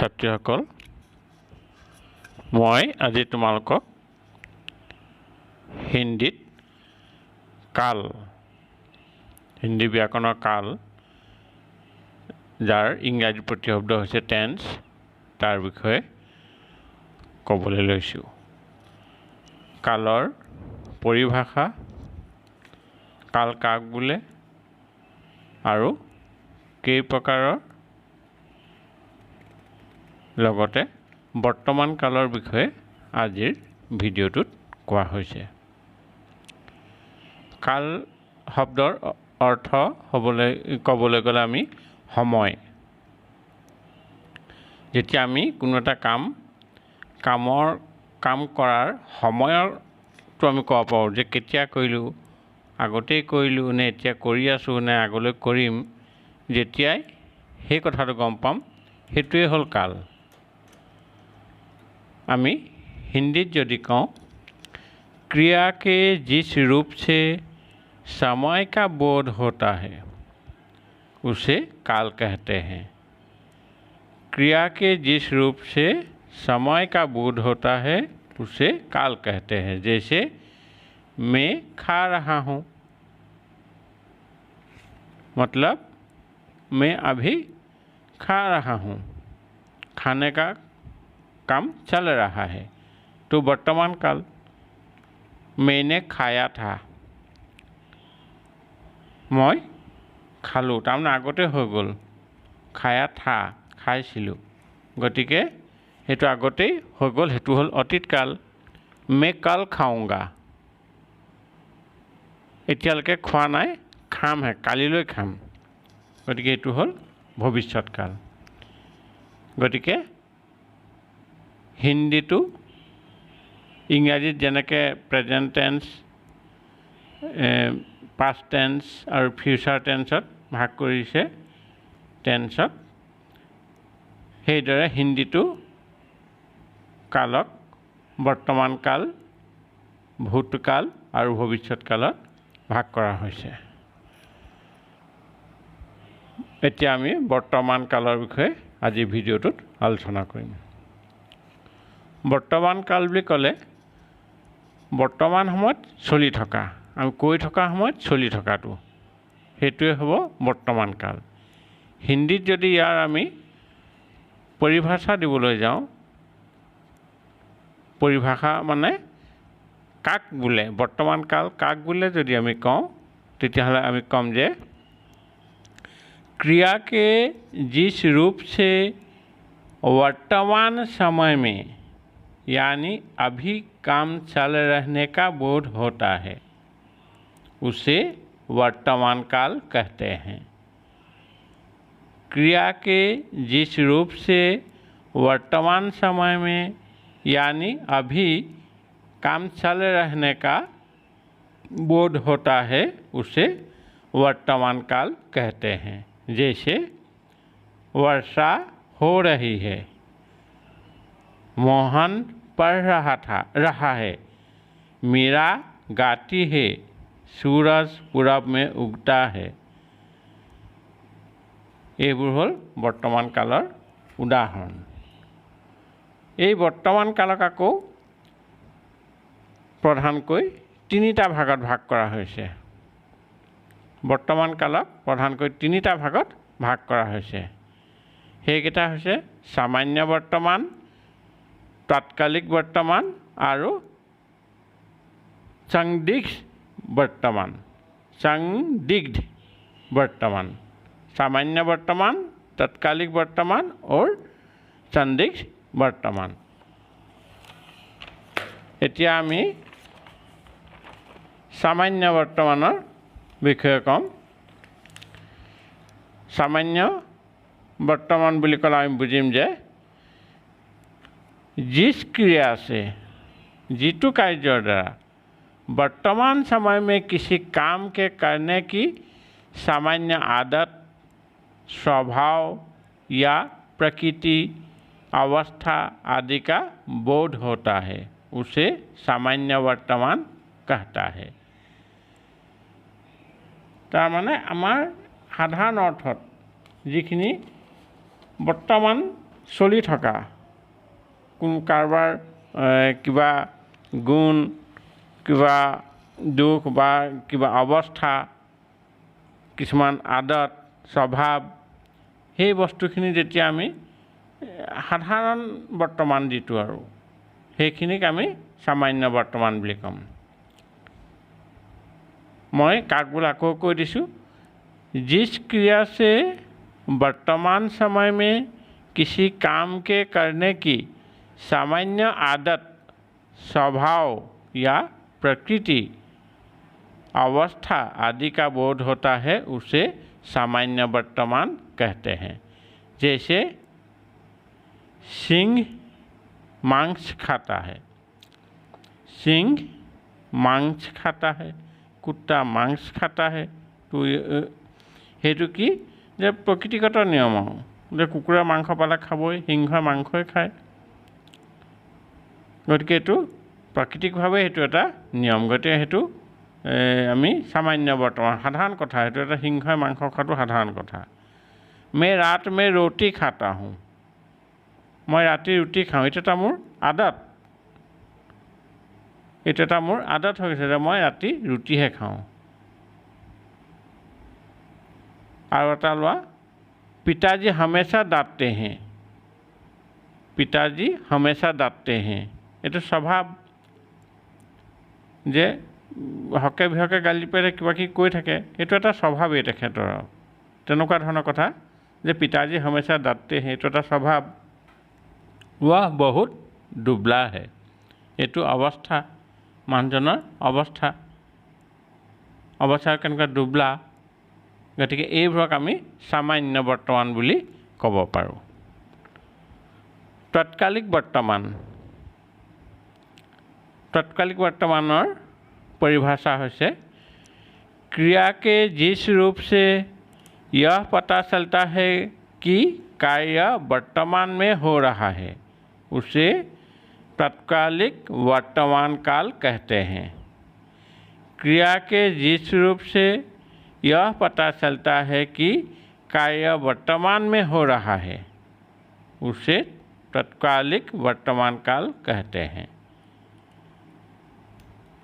ছাত্ৰীসকল মই আজি তোমালোকক হিন্দীত কাল হিন্দী ব্যাকৰণৰ কাল যাৰ ইংৰাজী প্ৰতিশব্দ হৈছে টেন্স তাৰ বিষয়ে ক'বলৈ লৈছোঁ। কালৰ পৰিভাষা, কাল কাক বোলে আৰু কেই প্ৰকাৰৰ, লগতে বৰ্তমান কালৰ বিষয়ে আজিৰ ভিডিঅ'টোত কোৱা হৈছে। কাল শব্দৰ অৰ্থ ক'বলৈ গ'লে আমি সময়। যেতিয়া আমি কোনো এটা কাম কৰাৰ সময়ৰটো আমি ক'ব পাৰোঁ যে কেতিয়া কৰিলোঁ, আগতেই কৰিলোঁ নে এতিয়া কৰি আছোঁ নে আগলৈ কৰিম, যেতিয়াই সেই কথাটো গম পাম সেইটোৱে হ'ল কাল। আমি हिंदी यदि कहूँ, क्रिया के जिस रूप से समय का बोध होता है उसे काल कहते हैं। क्रिया के जिस रूप से समय का बोध होता है उसे काल कहते हैं। जैसे मैं खा रहा हूँ, मतलब मैं अभी खा रहा हूँ, खाने का काम चल रहा है तो वर्तमान काल। मैंने खाया था, मैं खालू तारमाने आगते हो गल, खाया था खाइसिलु, गतिके हेतु आगते हो गल, हेतु हल अतीत काल। मैं कल खाऊंगा, एतियालके खोआ नाइ, खाम है, कालिলৈ खाम, गतिके हेतु हल भविष्यत काल। गतिके हिंदीটো इंग्राजीत जेनेके प्रेजेंट टेन्स, पास्ट टेन्स और फ्यूचार टेन्सत भाग करिছে टेन्सक, সেইদৰে हिंदीটো कालक वर्तमान काल, भूतकाल और भविष्यत कालत भाग करा হৈছে। এতিয়া আমি वर्तमान कालर বিষয়ে আজি ভিডিঅ'টোত আলোচনা কৰিম। বৰ্তমান কাল বুলি ক'লে বৰ্তমান সময়ত চলি থকা, আমি কৈ থকা সময়ত চলি থকাটো, সেইটোৱে হ'ব বৰ্তমান কাল। হিন্দীত যদি ইয়াৰ আমি পৰিভাষা দিবলৈ যাওঁ, পৰিভাষা মানে কাক বোলে, বৰ্তমান কাল কাক বোলে যদি আমি কওঁ, তেতিয়াহ'লে আমি ক'ম যে क्रिया के जिस रूप से वर्तमान समय में यानी अभी काम चल रहने का बोध होता है उसे वर्तमान काल कहते हैं। क्रिया के जिस रूप से वर्तमान समय में यानी अभी काम चल रहने का बोध होता है उसे वर्तमान काल कहते हैं। जैसे वर्षा हो रही है, मोहन पढ़ रहा है, मीरा गाती है, सूरज पूरब में उगता है। এইবোৰ হ'ল বৰ্তমান কালৰ উদাহৰণ। এই বৰ্তমান কালক আকৌ প্ৰধানকৈ তিনিটা ভাগত ভাগ কৰা হৈছে। বৰ্তমান কালক প্ৰধানকৈ তিনিটা ভাগত ভাগ কৰা হৈছে। সেইকেইটা হৈছে সামান্য বৰ্তমান, তাৎকালিক বৰ্তমান আৰু संदिग्ध वर्तमान। संदिग्ध वर्तमान, सामान्य वर्तमान, तत्कालिक वर्तमान और संदिग्ध वर्तमान। এতিয়া আমি सामान्य वर्तमाনৰ বিষয়ে কম। सामान्य वर्तमान বুলি ক'লে আমি বুজিম যে जिस क्रिया से, जितु कार्यर द्वारा वर्तमान समय में किसी काम के करने की सामान्य आदत, स्वभाव या प्रकृति, अवस्था आदि का बोध होता है उसे सामान्य वर्तमान कहता है। तार माने आमार साधारण अर्थत जिखिनि बर्तमान চলি থকা কোন কাৰোবাৰ কিবা গুণ কিবা দুখ বা কিবা অৱস্থা কিছুমান আদত স্বভাৱ সেই বস্তুখিনি যেতিয়া আমি সাধাৰণ বৰ্তমান যিটো আৰু সেইখিনিক আমি সামান্য বৰ্তমান বুলি ক'ম। मैं काकबुल आको কৈ दिसु जिस क्रिया से वर्तमान समय में किसी काम के करने की सामान्य आदत स्वभाव या प्रकृति अवस्था आदि का बोध होता है उसे सामान्य वर्तमान कहते हैं। जैसे सिंह मांस खाता है, सिंह मांस खाता है, कुत्ता मांस खाता है, तो हेतु कि जे प्रकृतिगत नियम जे कुकुरा मांस पाले खाबई सिंह मांसई खाय गतिके एटु प्राकृतिकभावे हेतु एटा नियम गतिके हेतु आमी सामान्य वर्तमान साधारण कथा हेतु एटा सिंह मांस खातो साधारण कथा। मैं रात में रोटी खाता हूँ, मैं राति रुटी खाऊँ एटा एटा मोर आदत, एटा एटा मोर आदत हो गइছে যে মই ৰাতি ৰুটিহে খাওঁ। और एटा लोৱা पिताजी हमेशा डांटते हैं, पिताजी हमेशा डांटते हैं एटु स्वभाव जे हके बिहके गाली पारे किबा कि কৈ থাকে एटु एटा स्वभावेই তেখেতৰ তেনেকুৱা ধৰণৰ কথা जे पिताजी हमेशा डांटते हैं एटु एटा स्वभाव। वह बहुत दुबला है एटु अवस्था মানুহজনৰ অৱস্থা অৱস্থা কেনেকুৱা দুবলা গতিকে এইবোৰক আমি সামান্য বৰ্তমান বুলি ক'ব পাৰোঁ। तत्कालिक वर्तमान, तत्कालिक वर्तमानर परिभाषा है क्रिया के जिस रूप से यह पता चलता है कि कार्य वर्तमान में हो रहा है उसे तत्कालिक वर्तमान काल कहते हैं। क्रिया के जिस रूप से यह पता चलता है कि कार्य वर्तमान में हो रहा है उसे तत्कालिक वर्तमान काल कहते हैं।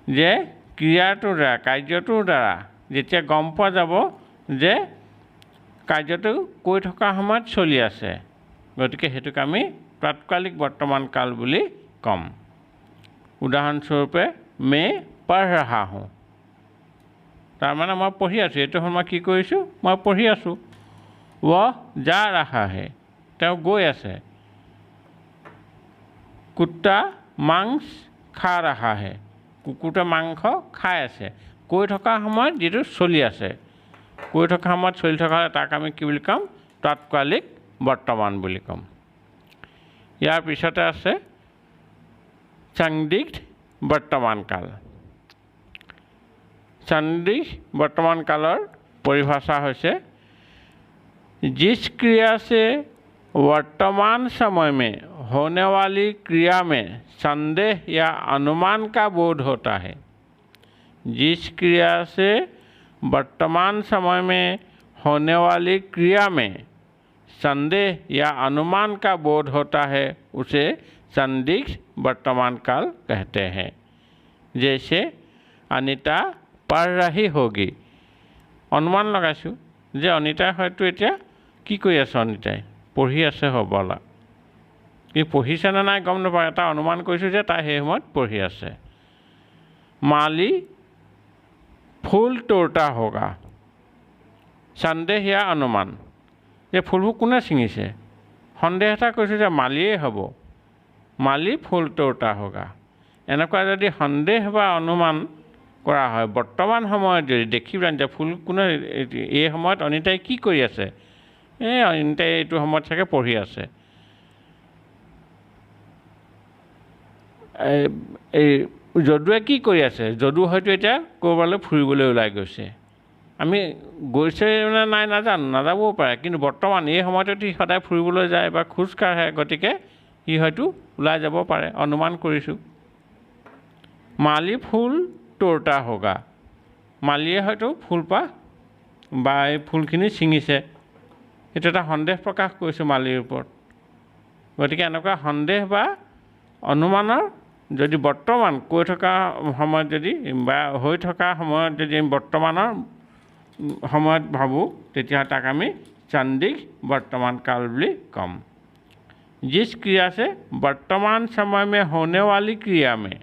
जे क्रियाटोर द्वारा कार्यटोर द्वारा जेतिया गम पोৱা যাব যে कार्यটো কৈ থকা সময়ত চলি আছে গতিকে হেতুক আমি तत्कालिक वर्तमान काल বুলি कम। उदाहरणस्वरूपे मैं पढ़ रहा हूँ तार माने मैं पढ़ी आছোঁ এইটো সময় কি কৰিছোঁ मैं पढ़ी आছোঁ। वह जा रहा है তেওঁ গৈ আছে। कुत्ता मांस खा रहा है कुकुरটোৱে মাংস খাই আছে কৈ থকা সময়ত যেটো চলি আছে কৈ থকা সময়ত চলি থকা তাক আমি কি বুলি কম तत्कालिक वर्तमान বুলি কম। ইয়াৰ পিছতে আছে संदिग्ध वर्तमान काल। संदिग्ध वर्तमान कालर परिभाषा है जिस क्रिया से वर्तमान समय में होने वाली क्रिया में संदेह या अनुमान का बोध होता है। जिस क्रिया से वर्तमान समय में होने वाली क्रिया में संदेह या अनुमान का बोध होता है उसे संदिग्ध वर्तमान काल कहते हैं। जैसे अनिता पढ़ रही होगी अनुमान लगाइছোঁ যে অনিতাই হয়তো এতিয়া কি কৰি আছে অনিতাই পঢ়ি আছে হ'বলা কি পঢ়িছে না নাই গম নাপাওঁ এটা অনুমান কৰিছোঁ যে তাই সেই সময়ত পঢ়ি আছে। माली फूल तोड़ता होगा संदेह या अनुमान যে ফুলবোৰ কোনে ছিঙিছে সন্দেহ এটা কৰিছোঁ যে মালিয়ে হ'ব माली फूल तोड़ता होगा এনেকুৱা যদি সন্দেহ বা অনুমান কৰা হয় বৰ্তমান সময়ত যদি দেখিবেন যে ফুল কোনে এই সময়ত অনিতাই কি কৰি আছে অনিতাই এইটো সময়ত চাগে পঢ়ি আছে এই যদুৱে কি কৰি আছে যদু হয়তো এতিয়া ক'ৰবালৈ ফুৰিবলৈ ওলাই গৈছে আমি গৈছে না নাই নাজানো নাযাবও পাৰে কিন্তু বৰ্তমান এই সময়তে সি সদায় ফুৰিবলৈ যায় বা খোজ কাঢ়ে গতিকে সি হয়তো ওলাই যাব পাৰে অনুমান কৰিছোঁ। माली फूल तोड़ता होगा मालिये हयतो फुलपा बा फुलखिनि ছিঙিছে এটা সন্দেহ প্ৰকাশ কৰিছে মালিৰ ওপৰত গতিকে এনেকুৱা সন্দেহ বা অনুমানৰ যদি বৰ্তমান কৈ থকা সময়ত যদি বা হৈ থকা সময়ত যদি বৰ্তমানৰ সময়ত ভাবোঁ তেতিয়া তাক আমি चंदिक वर्तमान काल भी कम। जिस क्रिया से वर्तमान समय में होने वाली क्रिया में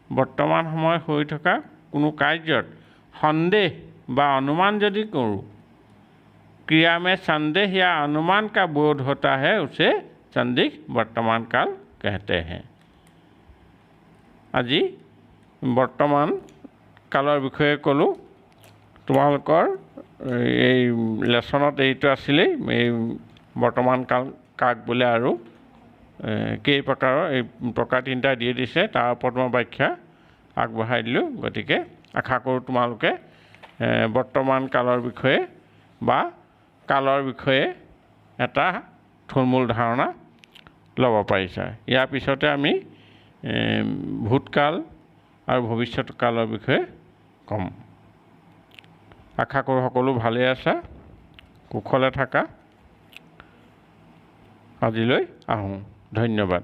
वर्तमान समय हो थका कोनो कार्य सन्देह बा अनुमान यदि करूँ क्रिया में संदेह या अनुमान का बोध होता है उसे चंदिक वर्तमान काल कहते हैं। আজি वर्तमान कालर विषय कलो तुम्हालोकर এই লেছনত এইটো আছিলে এই বৰ্তমান কাল কাক বোলে আৰু কেই প্ৰকাৰৰ এই প্ৰকাৰ তিনিটা দিয়ে দিছে তাৰ ওপৰত মই ব্যাখ্যা আগবঢ়াই দিলোঁ। গতিকে আশা কৰোঁ তোমালোকে বৰ্তমান কালৰ বিষয়ে বা কালৰ বিষয়ে এটা থুলমূল ধাৰণা ল'ব পাৰিছা। ইয়াৰ পিছতে আমি ভূতকাল আৰু ভৱিষ্যৎ কালৰ বিষয়ে ক'ম। আশা কৰোঁ সকলো ভালে আছা, কুশলে থাকা। আজিলৈ আহোঁ, ধন্যবাদ।